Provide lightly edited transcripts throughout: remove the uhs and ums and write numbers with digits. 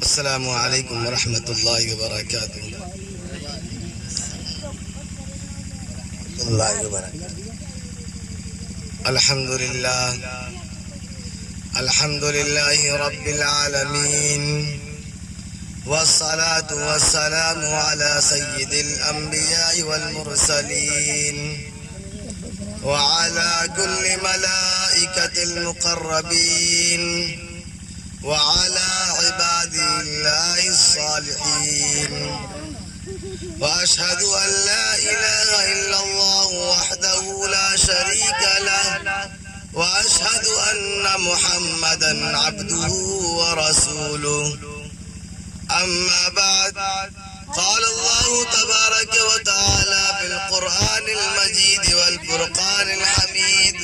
السلام علیکم ورحمۃ اللہ وبرکاتہ. الحمد للہ رب العالمین والصلاة والسلام على سید الانبیاء والمرسلین وعلى كل ملائکة المقربین وعلى عباد الله الصالحين وأشهد أن لا إله إلا الله وحده لا شريك له وأشهد أن محمدا عبده ورسوله. أما بعد، قال الله تبارك وتعالى في القرآن المجيد والفرقان الحميد: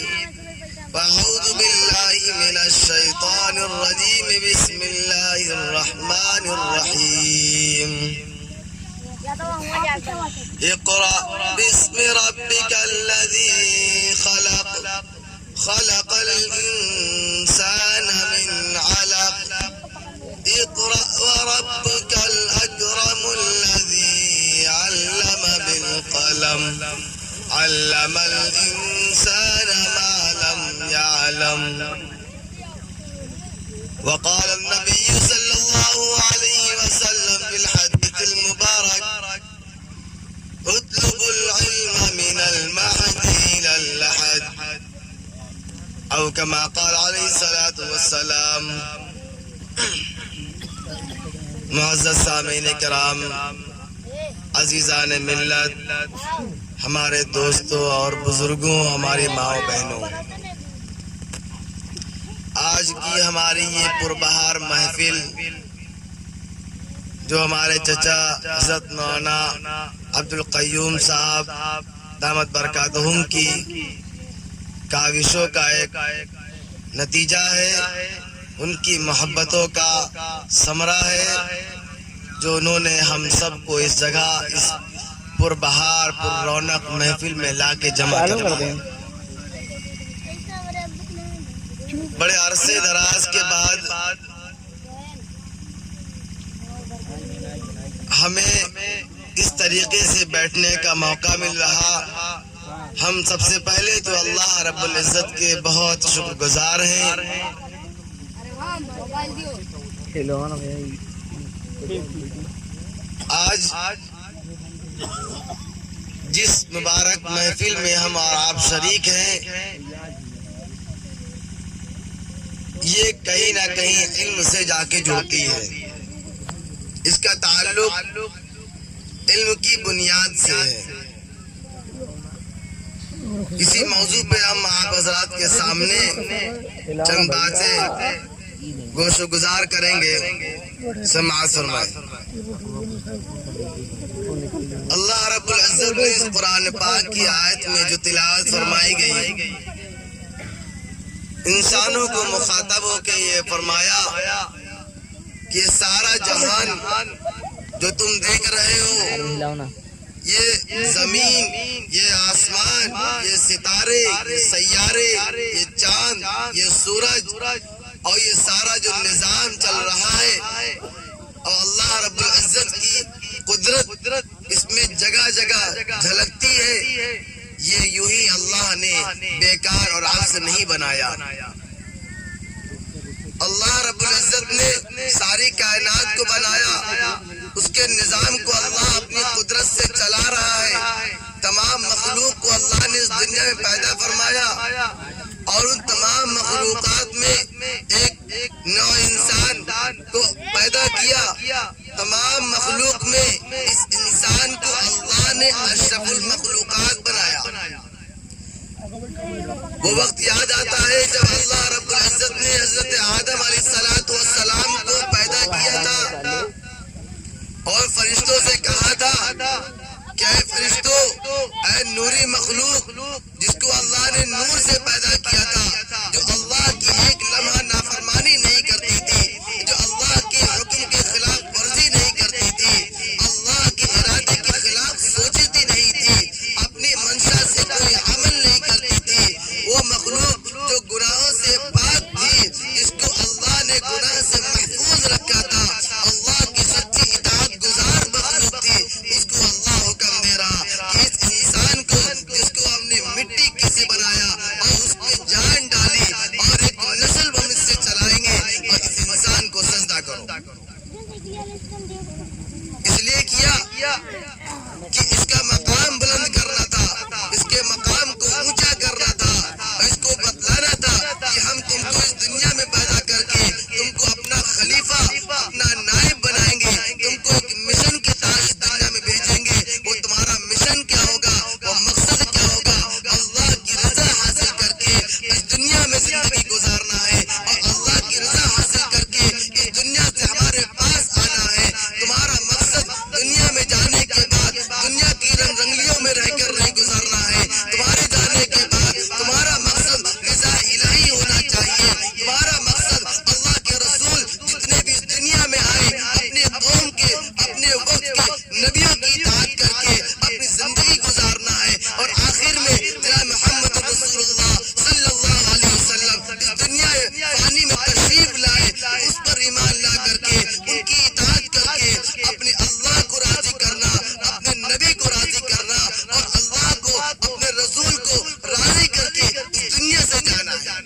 فأعوذ بالله من الشيطان الرجيم، بسم الله الرحمن الرحيم. اقرأ باسم ربك الذي خلق، خلق الإنسان من علق، اقرأ وربك الأكرم الذي علم بالقلم، علم الإنسان ما لم يعلم. وقال النبي صلى الله عليه وسلم في الحديث المبارك: اطلبوا العلم من المهد إلى اللحد، أو كما قال عليه الصلاة والسلام. معزز سامعین کرام، عزیزان ملت، ہمارے دوستوں اور بزرگوں، ہماری ماؤں بہنوں، آج کی ہماری یہ پربہار محفل جو ہمارے چچا حضرت مولانا عبدالقیوم صاحب دامت برکاتہم کی کاوشوں کا ایک نتیجہ ہے، ان کی محبتوں کا ثمرہ ہے جو انہوں نے ہم سب کو اس جگہ، اس پربہار پر رونق محفل میں لا کے جمع کروایا. بڑے عرصے دراز کے بعد ہمیں اس طریقے سے بیٹھنے کا موقع مل رہا. ہم سب سے پہلے تو اللہ رب العزت کے بہت شکر گزار ہیں. آج جس مبارک محفل میں ہم اور آپ شریک ہیں، یہ کہیں نہ کہیں علم سے جا کے جڑتی ہے. اس کا تعلق علم کی بنیاد سے ہے. اسی موضوع پہ ہم آپ حضرات کے سامنے چند باتیں گوش و گزار کریں گے. سماعت فرمائیں. اللہ رب العزت نے اس قرآن پاک کی آیت میں جو تلاوت فرمائی گئی، انسانوں کو مخاطب ہو کے یہ فرمایا کہ سارا جہان جو تم دیکھ رہے ہو، یہ زمین، یہ آسمان، یہ ستارے، یہ سیارے، یہ چاند، یہ سورج اور یہ سارا جو نظام چل رہا ہے، اور اللہ رب العزت کی قدرت اس میں جگہ جگہ جھلکتی ہے، یہ یوں ہی اللہ نے بیکار اور عبث نہیں بنایا. اللہ رب العزت نے ساری کائنات کو بنایا، اس کے نظام کو اللہ اپنی قدرت سے چلا رہا ہے. تمام مخلوق کو اللہ نے اس دنیا میں پیدا فرمایا، اور ان تمام مخلوقات میں ایک نوع انسان کو پیدا کیا. تمام مخلوق میں اس انسان کو اللہ نے اشرف المخلوقات بنایا. وہ وقت یاد آتا ہے جب اللہ رب العزت نے حضرت آدم علیہ السلام کو پیدا کیا تھا اور فرشتوں سے کہا تھا کہ اے فرشتوں، اے نوری مخلوق جس کو اللہ نے نور سے پیدا کیا تھا، جو اللہ کی ایک لمحہ نافرمانی نہیں کرتی تھی، جو اللہ کے حکم کے خلاف ورزی نہیں کرتی تھی، اللہ کے ارادے کے خلاف سوچتی نہیں تھی، اپنی منشا سے کوئی عمل نہیں کرتی تھی، وہ مخلوق جو گناہوں سے پاک تھی، جس کو اللہ نے گناہ سے محفوظ رکھا تھا، قرآن کو سجدہ کرو. اس لیے کیا کہ اس کا مقام بلند کرنا تھا, اس کے مقام کو اونچا کرنا تھا, اور اس کو بتلانا تھا کہ ہم تم کو اس دنیا میں پیدا کر کے تم کو اپنا خلیفہ, اپنا نائب بنائیں گے, تم کو ایک مشن کے تحت اس دنیا میں بھیجیں گے. وہ تمہارا مشن کیا ہوگا, وہ مقصد کیا ہوگا, اللہ کی رضا حاصل کر کے اس دنیا میں زندگی گزارنا ہے, اور اللہ کی رضا حاصل کر کے اس دنیا سے ہمارے پاس آنا ہے. تمہارا مقصد دنیا میں جانے کے بعد دنیا کی رنگ رنگلیوں میں رہ کر نہیں گزارنا ہے. تمہارے جانے کے بعد تمہارا مقصد رضا الہی ہونا چاہیے. تمہارا مقصد اللہ کے رسول جتنے بھی اس دنیا میں آئے اپنے قوم کے, اپنے وقت کے نبیوں کی اطاعت کر کے اپنی زندگی گزارنا ہے. اور آخر میں جناب محمد رسول اللہ صلی اللہ علیہ وسلم اس دنیا فانی میں تشریف لائے, اس پر ایمان لا کر کے ان کی اطاعت کر کے اپنے اللہ کو راضی کرنا, اپنے نبی کو راضی کرنا, اور اللہ کو, اپنے رسول کو راضی کر کے اس دنیا سے جانا ہے.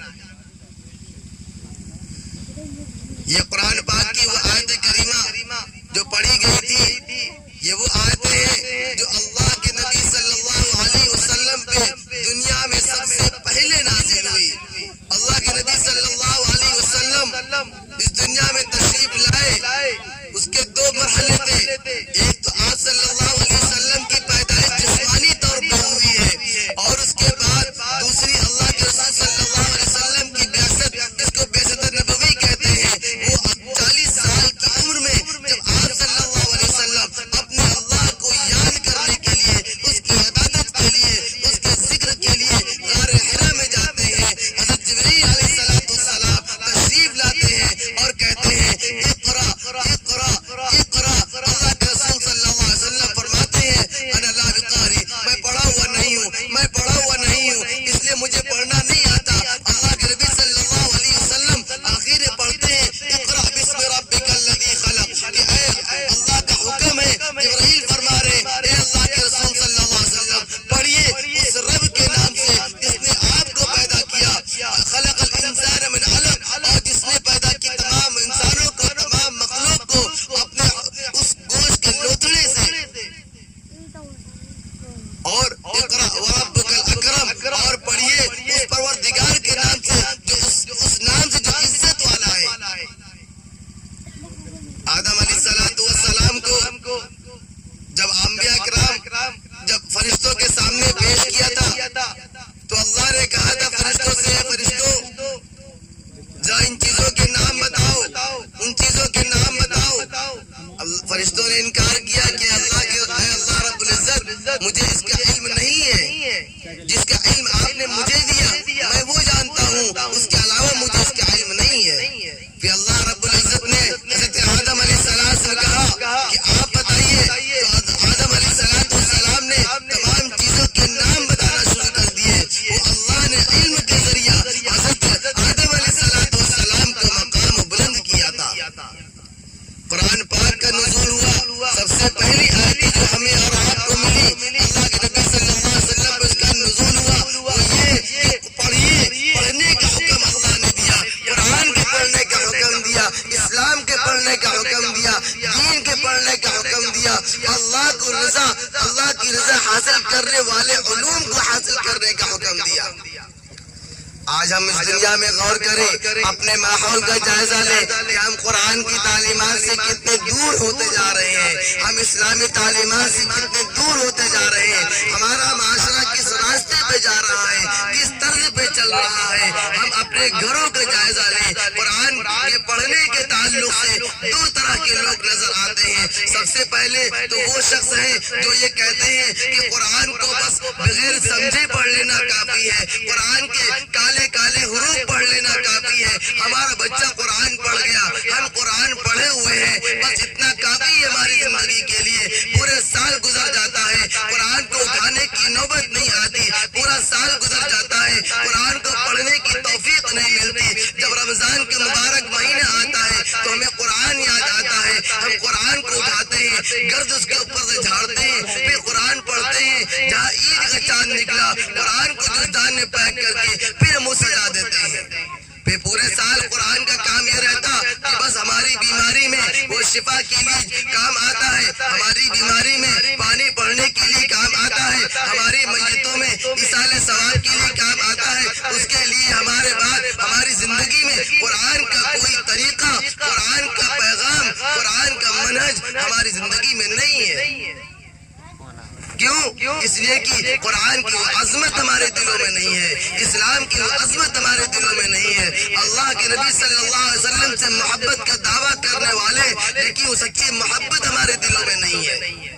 یہ قرآن پاک کی وہ آیت کریمہ جو پڑھی گئی تھی, یہ وہ آیتیں ہیں جو اللہ کے نبی صلی اللہ علیہ وسلم پہ دنیا میں سب سے پہلے نازل ہوئی. اللہ کے نبی صلی اللہ علیہ وسلم اس دنیا میں تشریف لائے, اس کے دو مرحلے تھے. ایک تو آپ صلی اللہ علیہ وسلم کی پیدائش جسمانی طور پہ ہوئی ہے, اور اس کے بعد دوسری اللہ کے رسول صلی اللہ علیہ وسلم کی بعثت, جس کو بعثت نبوی کہتے ہیں. وہ 40 سال کی عمر میں جب آپ صلی اللہ علیہ وسلم اپنے اللہ کو یاد کرنے کے لیے, اس کی عبادت کے لیے, اس کے ذکر کے لیے غار حرا میں جاتے ہیں, حضرت جبرائیل علیہ السلام تشریف لاتے ہیں اور کہتے ہیں اقرا اقرا اقرا. اللہ کے رسول صلی اللہ علیہ وسلم فرماتے ہیں انا لا بقاری, میں پڑھا ہوا نہیں ہوں, میں پڑھا ہوا نہیں ہوں, اس لیے مجھے پڑھنا نہیں آتا. اللہ کے نبی صلی اللہ علیہ وسلم آخر پڑھتے ہیں اقرا بسم ربک الذی خلق, کہ اے اللہ کا حکم ہے, جبرائیل فرما رہے اے اللہ کے رسول صلی اللہ علیہ وسلم پڑھیے اس رب کے نام سے جس نے آپ کو پیدا کیا, خلق الانسان من علق, اور جس نے پیدا کی تمام انسانوں کو, تمام مخلوق کو اپنے اس گوشت کے لوتھڑے سے. اور اقرا وربک الاکرم, اور پڑھیے اس پروردگار کے نام سے جو اس نام سے جو عزت والا ہے. آدم علیہ السلام کو جب انبیاء کرام جب فرشتوں کے سامنے پیش کیا تھا, تو اللہ نے کہا تھا فرشتوں سے, فرشتوں ذرا ان چیزوں کے نام بتاؤ, ان چیزوں کے نام بتاؤ. فرشتوں نے انکار کیا کہ اللہ رب العزت مجھے اس کا علم نہیں ہے, جس کا علم آپ نے مجھے دیا میں وہ جانتا ہوں, اس کے علاوہ مجھے اس کا علم نہیں ہے. پھر اللہ رب العزت نے حضرت آدم علیہ السلام سے کہا کہ آپ بتائیے. تو آدم علیہ السلام نے تمام چیزوں کے نام بتانا شروع کر دیے. وہ اللہ نے علم کے ذریعہ حضرت آدم علیہ السلام کو مقام بلند کیا تھا. قرآن پاک کا نزول ہوا, سب سے پہلی آیت جو ہمیں اور آپ کو ملی, اللہ کے نبی صلی اللہ علیہ وسلم پر اس کا نزول ہوا, وہ یہ کہ پڑھیے, پڑھنے کا حکم اللہ نے دیا, قرآن کے پڑھنے کا حکم دیا, اسلام کے پڑھنے کا حکم دیا, دین کے پڑھنے کا حکم دیا, اللہ کو رضا, اللہ کی رضا حاصل کرنے والے علوم کو حاصل کرنے کا حکم دیا. آج ہم اس دنیا میں غور کریں, اپنے ماحول کا جائزہ لیں کہ ہم قرآن کی تعلیمات سے کتنے دور ہوتے جا رہے ہیں, ہم اسلامی تعلیمات سے کتنے دور ہوتے جا رہے ہیں. ہمارا معاشرہ کس راستے پہ جا رہا ہے, کس طرز پہ چل رہا ہے. ہم اپنے گھروں کا جائزہ لیں. قرآن کے پڑھنے کے تعلق سے دو طرح کے لوگ نظر آتے ہیں. سب سے پہلے تو وہ شخص ہیں جو یہ کہتے ہیں کہ قرآن کو بس بغیر سمجھے پڑھ لینا کافی ہے, قرآن کے کالے کالے حروف پڑھ لینا کافی ہے, ہمارا بچہ قرآن پڑھ گیا, ہم قرآن پڑھے ہوئے ہیں, بس اتنا کافی ہے ہماری زندگی کے لیے. پورے سال گزر جاتا ہے, قرآن کو اٹھانے کی نوبت نہیں آتی, پورا سال گزر جاتا ہے, قرآن کو پڑھنے کی توفیق نہیں ملتی. جب رمضان کے مبارک مہینہ آتا ہے تو ہمیں قرآن یاد آتا ہے, ہم قرآن کو اٹھاتے ہیں, گرد اس کے اوپر سے جھاڑتے ہیں, پھر قرآن پڑھتے ہیں. جہاں عید کا چاند نکلا, قرآن کو دستان میں پیک کر کے پھر منہ سجا دیتے ہیں. پھر پورے سال قرآن کا کام یہ رہتا کہ بس شفا کے لیے کام آتا ہے، ہماری بیماری میں پانی پڑنے کے لیے کام آتا ہے، ہماری میتوں میں ایصال ثواب کے لیے کام آتا ہے، اس کے لیے ہمارے بعد ہماری زندگی میں قرآن کا کوئی طریقہ، قرآن کا پیغام، قرآن کا منہج ہماری زندگی میں نہیں ہے۔ کیوں؟ اس لیے کہ قرآن کی وہ عظمت ہمارے دلوں میں نہیں ہے، اسلام کی وہ عظمت ہمارے دلوں میں نہیں ہے۔ اللہ کے نبی صلی اللہ علیہ وسلم سے محبت کا دعویٰ کرنے والے، لیکن وہ سچی محبت ہمارے دلوں میں نہیں ہے۔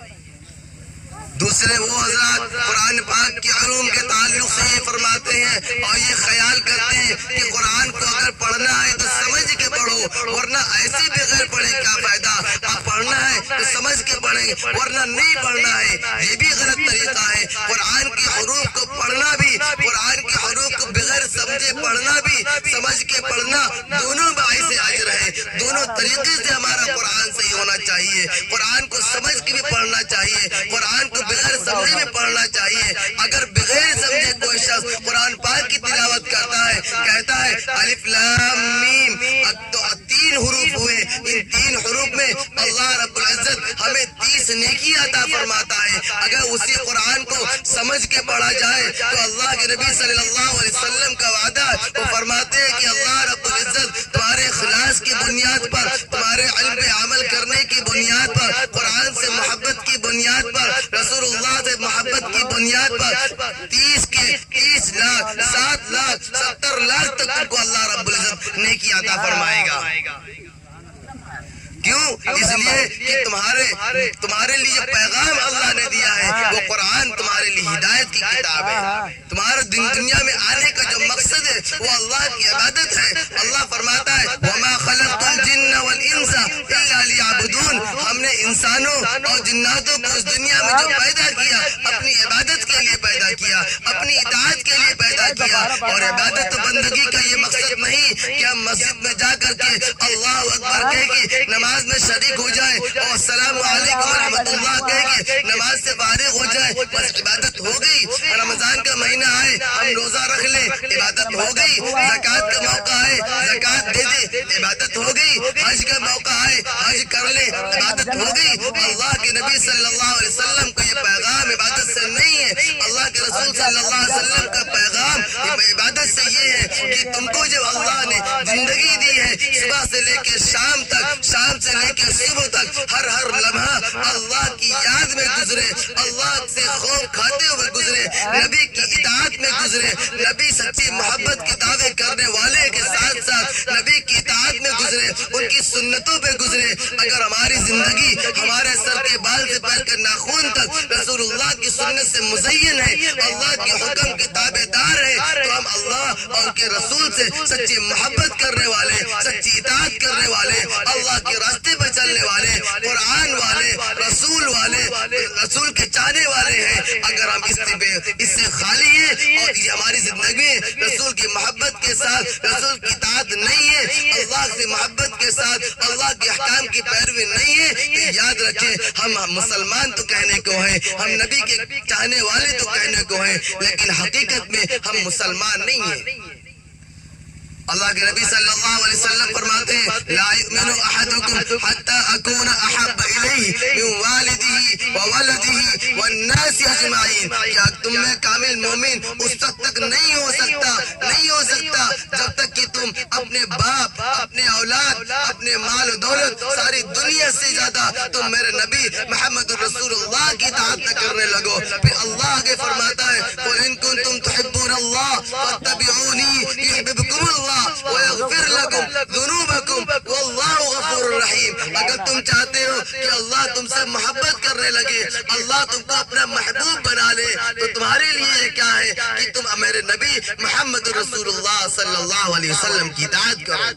دوسرے وہ حضرات قرآن پاک کے علوم کے تعلق سے یہ فرماتے ہیں اور یہ خیال کرتے ہیں کہ قرآن کو اگر پڑھنا ہے تو سمجھ کے پڑھو، ورنہ ایسے بغیر پڑھے کیا فائدہ؟ اب پڑھنا ہے تو سمجھ کے پڑھیں، ورنہ نہیں پڑھنا ہے، یہ بھی غلط طریقہ ہے۔ قرآن کے حروف کو پڑھنا بھی، قرآن کے حروف کو بغیر سمجھے پڑھنا بھی، سمجھ کے پڑھنا، دونوں باعث اجر ہے۔ دونوں طریقے سے ہمارا قرآن صحیح ہونا چاہیے۔ قرآن کو سمجھ کے بھی پڑھنا چاہیے، قرآن کو بغیر سمجھے میں پڑھنا چاہیے۔ اگر بغیر سمجھے کوئی شخص قرآن پاک کی تلاوت کرتا ہے، کہتا ہے الف لام میم، تو 3 حروف ہوئے، ان 3 حروف میں اللہ رب العزت ہمیں 30 نیکی عطا فرماتا ہے۔ اگر اسی قرآن کو سمجھ کے پڑھا جائے تو اللہ کے نبی صلی اللہ علیہ وسلم کا وعدہ، وہ فرماتے ہیں کہ اللہ رب العزت تمہارے اخلاص کی بنیاد پر، تمہارے علم پہ عمل کرنے کی بنیاد پر، قرآن سے محبت کی بنیاد پر، رسول اللہ سے محبت کی بنیاد پر 30 لاکھ 7 لاکھ 70 لاکھ تک تم کو اللہ رب العزت نیکی عطا فرمائے گا۔ کیوں؟ اس لیے کہ تمہارے لیے پیغام اللہ نے دیا ہے، وہ قرآن تمہارے لیے ہدایت کی کتاب ہے۔ تمہارے دنیا میں آنے کا جو مقصد ہے وہ اللہ کی عبادت ہے۔ اللہ فرماتا ہے وَمَا خَلَقْتُ الْجِنَّ وَالْإِنسَ إِلَّا لِيَعْبُدُونَ، ہم نے انسانوں اور جناتوں کو اس دنیا میں جو پیدا کیا، اپنی عبادت کے لیے پیدا کیا، اپنی اطاعت کے لیے پیدا کیا۔ اور عبادت و بندگی کا یہ مقصد نہیں کہ ہم مسجد میں جا کر کے اللہ اکبر کہہ کے نماز میں شریک ہو جائے اور السلام علیکم ورحمۃ اللہ کہہ کے نماز سے فارغ ہو جائے، بس عبادت ہو گئی۔ رمضان کا مہینہ آئے ہم روزہ رکھ لیں، عبادت ہو گئی۔ زکوٰۃ کا موقع آئے زکوٰۃ دے دیں، عبادت ہو گئی۔ حج کا موقع آئے حج کر لیں، عبادت ہو گئی۔ اللہ کے نبی صلی اللہ علیہ وسلم کو یہ پیغام عبادت سے نہیں ہے۔ اللہ کے رسول صلی اللہ علیہ وسلم کا پیغام عبادت سے یہ ہے کہ تم کو جب اللہ نے زندگی دی ہے، صبح سے لے کے شام تک، شام سے لے کے صبح تک، ہر لمحہ اللہ کی یاد میں گزرے، اللہ سے خوف کھاتے ہوئے گزرے، نبی کی اطاعت میں گزرے، نبی سچی محبت کے دعوے کرنے والے کے ساتھ ساتھ نبی کی اطاعت میں گزرے، ان کی سنتوں پہ گزرے۔ اگر ہماری زندگی ہمارے سر کے بال سے پیر کے ناخن تک رسول اللہ کی سنت سے مزین ہے، اللہ کے حکم کے تابع دار ہے، تو ہم اللہ اور ان کے رسول سے سچی محبت کرنے والے، سچی اطاعت کرنے والے، اللہ کے راستے پہ چلنے والے، قرآن والے، رسول کے چاہنے والے ہیں۔ اگر ہم اس سے خالی ہیں اور یہ ہماری زندگی میں رسول کی محبت کے ساتھ رسول کی اطاعت نہیں ہے، اللہ سے محبت کے ساتھ اللہ کے احکام کی پیروی نہیں ہے، تو یاد رکھیں ہم مسلمان تو کہنے کو ہیں، ہم نبی کے چاہنے والے تو کہنے کو ہیں، لیکن حقیقت میں ہم مسلمان نہیں ہیں۔ اللہ کے نبی صلی اللہ علیہ وسلم فرماتے ہیں لا یؤمن احدکم حتی اکون احب الیہ من والدہ وولدہ والناس اجمعین، کیا تم میں کامل مومن اس وقت تک نہیں ہو سکتا جب تک کہ تم اپنے باپ، اپنے اولاد، اپنے مال و دولت، ساری دنیا سے زیادہ تم میرے نبی محمد رسول اللہ کی اطاعت نہ کرنے لگو۔ پھر اللہ آگے فرماتا ہے قل ان کنتم تحبون اللہ فاتبعونی یحببکم اللہ وَيَغْفِرْ لَكُمْ ذُنُوبَكُمْ وَاللَّهُ غَفُورٌ رَحِيمٌ۔ اگر تم چاہتے ہو کہ اللہ تم سے محبت کرنے لگے، اللہ تم کو اپنا محبوب بنا لے، تو تمہارے لیے کیا ہے کہ تم میرے نبی محمد رسول اللہ صلی اللہ علیہ وسلم کی اطاعت کرو۔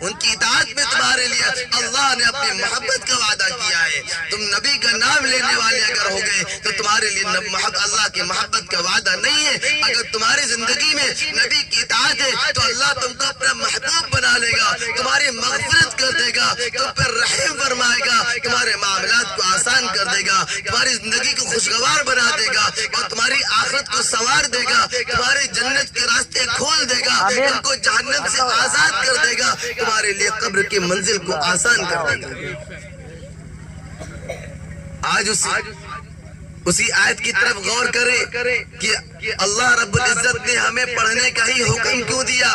ان کی اطاعت میں تمہارے لیے اللہ نے اپنی محبت کا وعدہ کیا ہے۔ تم نبی کا نام لینے والے اگر ہو گئے تو تمہارے لیے اللہ کی محبت کا وعدہ نہیں ہے۔ اگر تمہاری زندگی میں نبی کی اطاعت ہے تو اللہ تم کو اپنا محبوب بنا لے گا، تمہاری مغفرت کر دے گا، تم پر رحم فرمائے گا، تمہارے معاملات کو آسان کر دے گا، تمہاری زندگی کو خوشگوار بنا دے گا اور تمہاری آخرت کو سنوار دے گا، تمہاری جنت کے راستے کھول دے گا، تم کو جہنم سے آزاد کر دے گا، تمہارے لیے قبر کی منزل کو آسان کر دے گا۔ آج اسی آیت کی طرف غور کریں کہ اللہ رب العزت نے ہمیں پڑھنے کا ہی حکم کیوں دیا،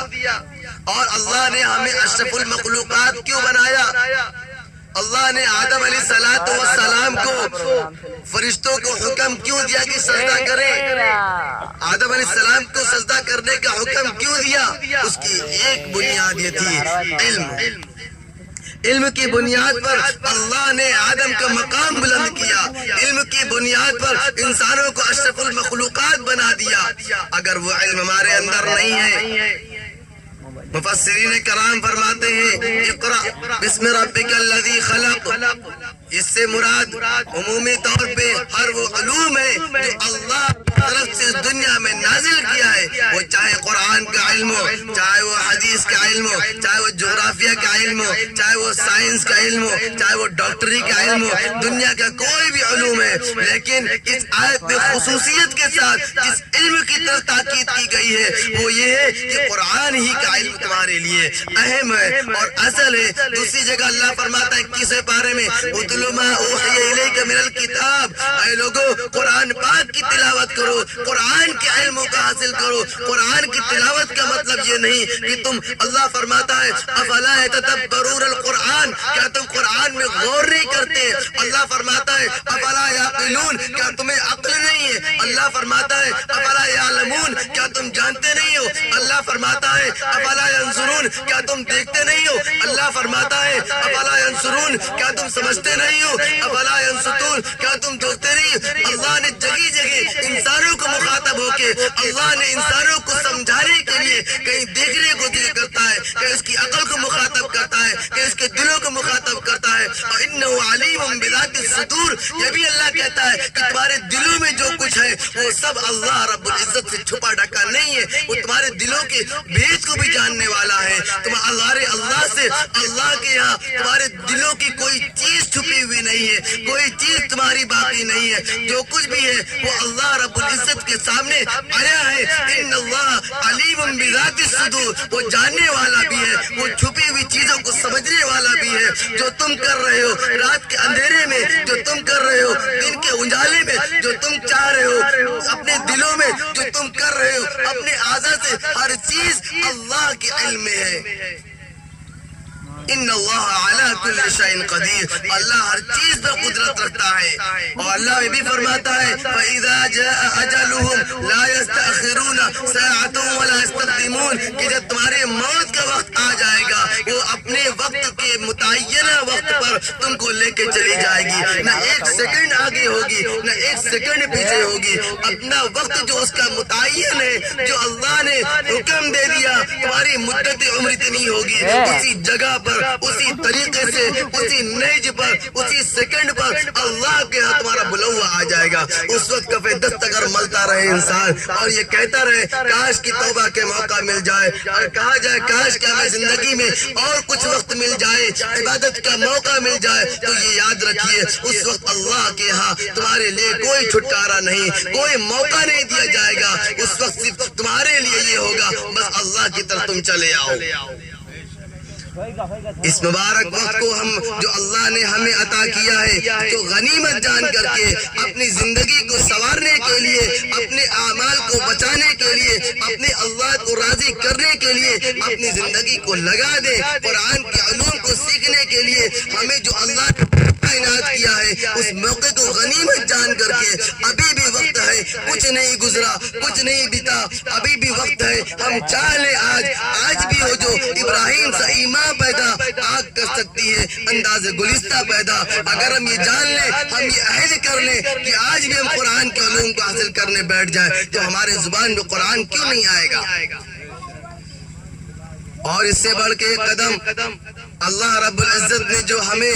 اور اللہ نے ہمیں اشرف المخلوقات کیوں بنایا۔ اللہ نے آدم علیہ السلام کو فرشتوں کو حکم کیوں دیا کہ سجدہ کریں، آدم علیہ السلام کو سجدہ کرنے کا حکم کیوں دیا؟ اس کی ایک بنیاد یہ تھی، علم کی بنیاد پر اللہ نے آدم کا مقام بلند کیا، علم کی بنیاد پر انسانوں کو اشرف المخلوقات بنا دیا۔ اگر وہ علم ہمارے اندر نہیں ہے، مفسرین کرام فرماتے ہیں اقرأ بسم ربک الذی خلق، اس سے مراد عمومی طور پہ ہر وہ علوم ہے جو اللہ طرف سے اس دنیا میں نازل کیا ہے، وہ چاہے قرآن کا علم ہو، چاہے وہ حدیث کا علم ہو، چاہے وہ جغرافیہ کا علم ہو، چاہے وہ سائنس کا علم ہو، چاہے وہ ڈاکٹری کا علم ہو، دنیا کا کوئی بھی علوم ہے، لیکن اس آیت میں خصوصیت کے ساتھ جس علم کی طرف تاکید کی گئی ہے وہ یہ ہے کہ قرآن ہی کا علم تمہارے لیے اہم ہے اور اصل ہے۔ دوسری جگہ اللہ فرماتا ہے 21ویں پارے میں اتل ما اوحی الیک من الکتاب، اے لوگو قرآن پاک کی تلاوت کرو، قرآن کے علم کو حاصل کرو۔ قرآن کی تلاوت کا مطلب یہ نہیں کہ تم، اللہ فرماتا ہے افلا یتدبرون القرآن، کیا تم قرآن میں غور نہیں کرتے؟ اللہ فرماتا ہے افلا یعقلون، کیا تمہیں عقل نہیں ہے؟ اللہ فرماتا ہے افلا یعلمون، کیا تم جانتے نہیں ہو؟ اللہ فرماتا ہے افلا ینظرون، کیا تم دیکھتے نہیں ہو؟ اللہ فرماتا ہے افلا ینظرون، کیا تم سمجھتے نہیں ہو؟ افلا ینصتون، کیا تم دیکھتے نہیں ہو؟ اللہ نے جگہ جگہ انسانوں کو مخاطب ہو کے اللہ نے انسانوں کو سمجھانے کے لیے کہیں دیکھنے کو ذکر کرتا ہے، کہیں اس کی عقل کو مخاطب کرتا ہے، کہیں اس کے دلوں کو مخاطب کرتا ہے۔ وَإِنَّهُ عَلِيمٌ بِذَاتِ الصُّدُورِ، یہ بھی اللہ کہتا ہے کہ تمہارے دلوں میں جو کچھ ہے وہ سب اللہ رب العزت سے چھپا ڈھکا نہیں ہے، وہ تمہارے دلوں کے بھید کو بھی جاننے والا ہے۔ تمہارے اللہ سے، اللہ کے یہاں تمہارے دلوں کی کوئی چیز چھپی ہوئی نہیں ہے، کوئی چیز تمہاری باقی نہیں ہے، جو کچھ بھی ہے وہ اللہ رب العزت کے سامنے آیا ہے۔ ان اللہ علیم بذات الصدور، وہ جاننے والا بھی ہے، وہ چھپی ہوئی چیزوں کو سمجھنے والا بھی ہے۔ جو تم کر رہے ہو رات کے اندھیرے میں، جو تم کر رہے ہو دن کے اجالے میں، جو تم چاہ رہے ہو اپنے دلوں میں، جو تم کر رہے ہو اپنے اعضاء سے، ہر چیز اللہ کے علم میں ہے۔ ان اللہ علی کل شیء قدیر، اللہ ہر چیز پر قدرت رکھتا ہے۔ اور اللہ یہ بھی فرماتا ہے فَإِذَا جَاءَ أَجَلُهُمْ لَا يَسْتَأْخِرُونَ سَاعَةً وَلَا يَسْتَقْدِمُونَ، کہ جب تمہارے موت کا وقت آ جائے گا وہ اپنے وقت کے متعینہ وقت پر تم کو لے کے چلی جائے گی، نہ ایک سیکنڈ آگے ہوگی نہ ایک سیکنڈ پیچھے ہوگی۔ اپنا وقت جو اس کا متعین ہے، جو اللہ نے حکم دے دیا تمہاری مدت عمر اتنی ہوگی، اسی جگہ پر، اسی طریقے سے، اسی نیج پر، اسی سیکنڈ پر اللہ کے ہاں تمہارا بلوا آ جائے گا۔ اس وقت کفے دست اگر ملتا رہے انسان اور یہ کہتا رہے کاش کی توبہ کے موقع مل جائے، اور کہا جائے کاش کہ ہمیں زندگی میں اور کچھ وقت مل جائے، عبادت کا موقع مل جائے، تو یہ یاد رکھیے اس وقت اللہ کے ہاں تمہارے لیے کوئی چھٹکارا نہیں، کوئی موقع نہیں دیا جائے گا۔ اس وقت صرف تمہارے لیے یہ ہوگا بس اللہ کی طرف تم چلے آؤ۔ اس مبارک وقت کو ہم جو اللہ نے ہمیں عطا کیا ہے تو غنیمت جان کر کے اپنی زندگی کو سنوارنے کے لیے، اپنے اعمال کو بچانے کے لیے، اپنے اللہ کو راضی کرنے کے لیے اپنی زندگی کو لگا دیں۔ قرآن کے علوم کو سیکھنے کے لیے ہمیں جو اللہ نے عنایت کیا ہے اس موقع کو غنیمت جان کر کے ابھی بھی وقت ہے، کچھ نہیں گزرا، کچھ نہیں بیتا، ابھی بھی وقت ہے۔ ہم چاہ لیں آج بھی ہو جو ابراہیم سے ایمان پیدا آگ کر سکتی ہے انداز گلستہ پیدا۔ اگر ہم یہ جان لیں، ہم یہ عہد کر لیں کہ آج بھی ہم قرآن کے علوم کو حاصل کرنے بیٹھ جائیں تو ہمارے زبان میں قرآن کیوں نہیں آئے گا؟ اور اس سے بڑھ کے ایک قدم اللہ رب العزت نے جو ہمیں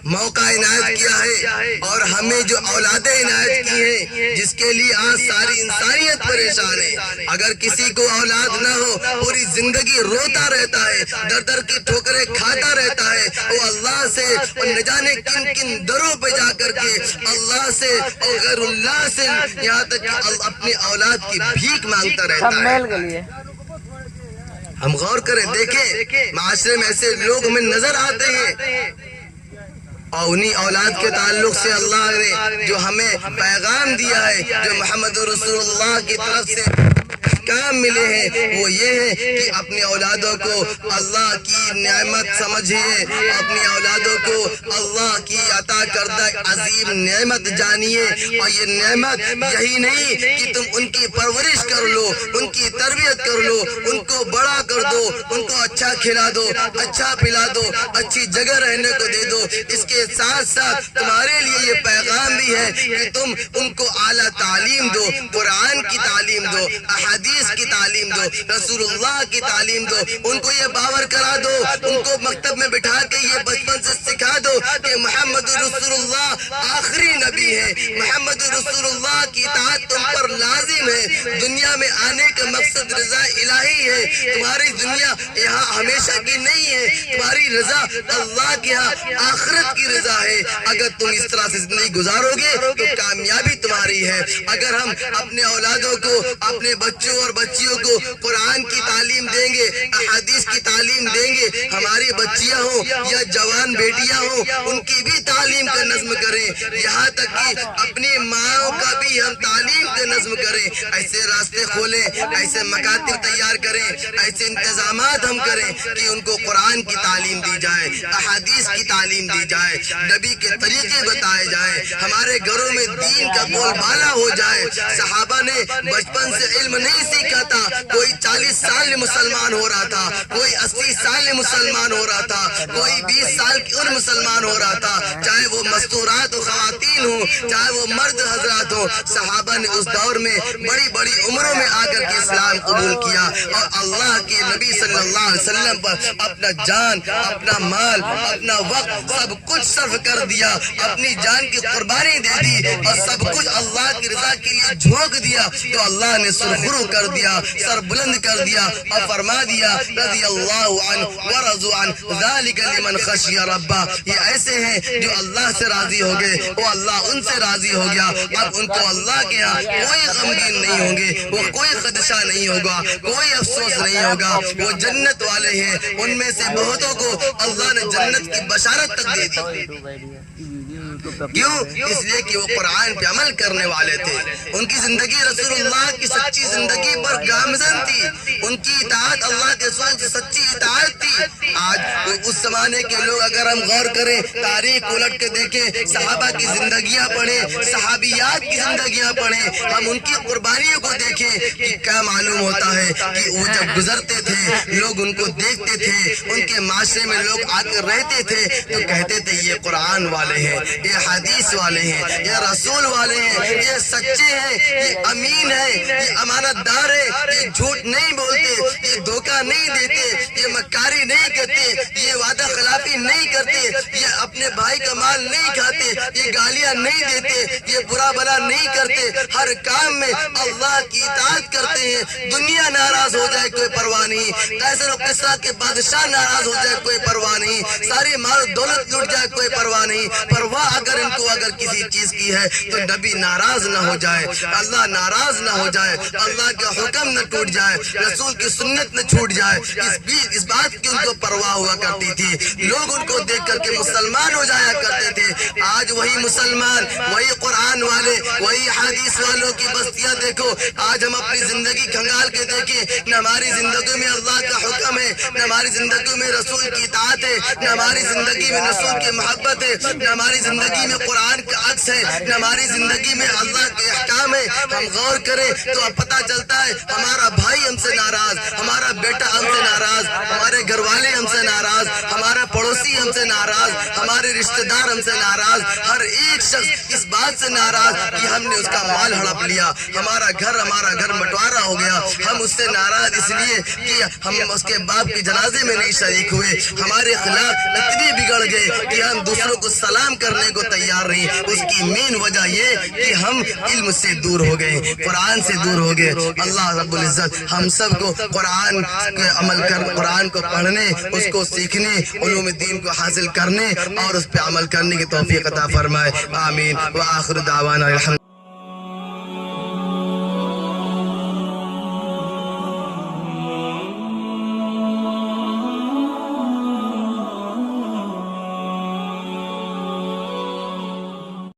موقع عنایت کیا ہے اور ہمیں جو اولادیں عنایت کی ہیں جس کے لیے آج ساری انسانیت پریشان ہے۔ اگر کسی کو اولاد نہ ہو پوری زندگی روتا رہتا ہے، در در کی ٹھوکریں کھاتا رہتا ہے، وہ اللہ سے اور نہ جانے کن کن دروں پہ جا کر کے اللہ سے اور غیر اللہ سے یہاں تک کہ اپنی اولاد کی بھیک مانگتا رہتا ہے۔ ہم غور کریں، دیکھیں معاشرے میں ایسے لوگ ہمیں نظر آتے ہیں اور انہی اولاد کے تعلق سے اللہ نے جو ہمیں پیغام دیا ہے، جو محمد رسول اللہ کی طرف سے کام ملے ہیں، وہ یہ ہے کہ اپنی اولادوں کو اللہ کی نعمت سمجھیے، اپنی اولادوں کو اللہ کی عطا کردہ عظیم نعمت جانیے، اور یہ نعمت یہی نہیں کہ تم ان کی پرورش کر لو، ان کی تربیت کر لو، ان کو بڑا کر دو، ان کو اچھا کھلا دو، اچھا پلا دو، اچھی جگہ رہنے کو دے دو، اس کے ساتھ ساتھ تمہارے لیے یہ پیغام بھی ہے کہ تم ان کو اعلیٰ تعلیم دو، قرآن کی تعلیم دو، احادیث کی تعلیم دو، رسول اللہ کی تعلیم دو، ان کو یہ باور کرا دو، ان کو مکتب میں بٹھا کے یہ بچپن سے سکھا دو کہ محمد رسول اللہ آخری نبی ہے، محمد رسول اللہ کی اطاعت تم پر لازم ہے، دنیا میں آنے کا مقصد رضا الہی ہے، تمہاری دنیا یہاں ہمیشہ کی نہیں ہے، تمہاری رضا اللہ کے ہاں آخرت کی رضا ہے، اگر تم اس طرح سے زندگی گزارو گے تو کامیابی تمہاری ہے۔ اگر ہم اپنے اولادوں کو، اپنے بچوں اور بچیوں کو قرآن کی تعلیم دیں گے، احادیث کی تعلیم دیں گے، ہماری بچیاں ہوں یا جوان بیٹیاں ہوں، ان کی بھی تعلیم کا نظم کریں، یہاں تک کہ اپنی ماں کا بھی ہم تعلیم کا نظم کریں، ایسے راستے کھولیں، ایسے مکاتب تیار کریں، ایسے انتظامات ہم کریں کہ ان کو قرآن کی تعلیم دی جائے، احادیث کی تعلیم دی جائے، نبی کے طریقے بتائے جائیں، ہمارے گھروں میں دین کا بول بالا ہو جائے۔ صحابہ نے بچپن سے علم نہیں سیکھا تھا، کوئی 40 سال میں مسلمان ہو رہا تھا، کوئی 80 سال میں مسلمان ہو رہا تھا، کوئی 20 سال کی عمر مسلمان ہو رہا تھا، چاہے وہ مستورات و خواتین ہوں، چاہے وہ مرد حضرات ہوں، صحابہ نے اس دور میں بڑی بڑی عمروں میں آ کر کے اسلام قبول کیا، اور اللہ کے نبی صلی اللہ علیہ وسلم پر اپنا جان، اپنا مال، اپنا وقت سب کچھ صرف کر دیا، اپنی جان کی قربانی دے دی، اور سب کچھ اللہ کی رضا کے لیے جھونک دیا، تو اللہ نے سرخرو کر دیا، سر بلند کر دیا، اور فرما دیا رضی اللہ عنہ ورضوا عنہ ذالک لمن خشی ربہ، یہ ایسے ہیں جو اللہ سے راضی ہو گئے، وہ اللہ ان سے راضی ہو گیا، اب ان کو اللہ کے ہاں کوئی غمگین نہیں ہوں گے، وہ کوئی خدشہ نہیں ہوگا، کوئی افسوس نہیں ہوگا، وہ جنت والے ہیں، ان میں سے بہتوں کو اللہ نے جنت کی بشارت تک دے دی۔ کیوں؟ اس لیے کہ وہ قرآن پہ عمل کرنے والے تھے، ان کی زندگی رسول اللہ کی سچی زندگی پر گامزن تھی، ان کی اطاعت اللہ کے رسول سے سچی اطاعت تھی۔ آج اس زمانے کے لوگ اگر ہم غور کریں، تاریخ الٹ کے دیکھیں، صحابہ کی زندگیاں پڑھیں، صحابیات کی زندگیاں پڑھیں، ہم ان کی قربانیوں کو دیکھیں کہ کیا معلوم ہوتا ہے کہ وہ جب گزرتے تھے لوگ ان کو دیکھتے تھے، ان کے معاشرے میں لوگ آ کر رہتے تھے تو کہتے تھے یہ قرآن والے ہیں، یہ حدیث والے ہیں، یہ رسول والے ہیں، یہ سچے ہیں، یہ امین ہیں، یہ امانت دار ہیں، یہ جھوٹ نہیں بولتے، یہ دھوکہ نہیں دیتے، یہ مکاری نہیں کرتے، یہ وعدہ خلافی نہیں کرتے، یہ اپنے بھائی کا مال نہیں کھاتے، یہ گالیاں نہیں دیتے، یہ برا بھلا نہیں کرتے، ہر کام میں اللہ کی اطاعت کرتے ہیں، دنیا ناراض ہو جائے کوئی پرواہ نہیں، قیصر و کسریٰ کے بادشاہ ناراض ہو جائے کوئی پرواہ نہیں، ساری مال دولت لوٹ جائے کوئی پرواہ نہیں، پرواہ اگر ان کو اگر کسی چیز کی ہے تو نبی ناراض نہ ہو جائے، اللہ ناراض نہ ہو جائے، اللہ کا حکم نہ ٹوٹ جائے، رسول کی سنت نہ چھوٹ جائے، اس بات کی ان کو پرواہ ہوا کرتی تھی، لوگ ان کو دیکھ کر کے مسلمان ہو جایا کرتے تھے۔ آج وہی مسلمان، وہی قرآن والے، وہی حدیث والوں کی بستیاں دیکھو، آج ہم اپنی زندگی کھنگال کے دیکھیں، نہ ہماری زندگی میں اللہ کا حکم ہے، نہ ہماری زندگی میں رسول کی اطاعت ہے، نہ ہماری زندگی میں رسول کی محبت ہے، نہ ہماری زندگی میں قرآن کا عکس ہے، نہ ہماری زندگی میں اللہ کے احکام ہے۔ ہم غور کریں تو اب پتہ چلتا ہے ہمارا بھائی ہم سے ناراض، ہمارا بیٹا ہم سے ناراض، ہمارے گھر والے ہم سے ناراض، ہمارا پڑوسی ہم سے ناراض، ہمارے رشتہ دار ہم سے ناراض، ہر ایک شخص اس بات سے ناراض کہ ہم نے اس کا مال ہڑپ لیا، ہمارا گھر بٹوارا ہو گیا، ہم اس سے ناراض اس لیے کہ ہم اس کے باپ کے جنازے میں نہیں شریک ہوئے، ہمارے خلاف اتنی بگڑ گئے کہ ہم دوسروں کو سلام کرنے کو تیار نہیں۔ اس کی مین وجہ یہ کہ ہم علم سے دور ہو گئے، قرآن سے دور ہو گئے۔ اللہ رب العزت ہم سب کو قرآن کے عمل کر، قرآن کو پڑھنے، اس کو سیکھنے، علوم دین کو حاصل کرنے اور اس پہ عمل کرنے کی توفیق عطا فرمائے، آمین۔ وآخر دعوانا الحمد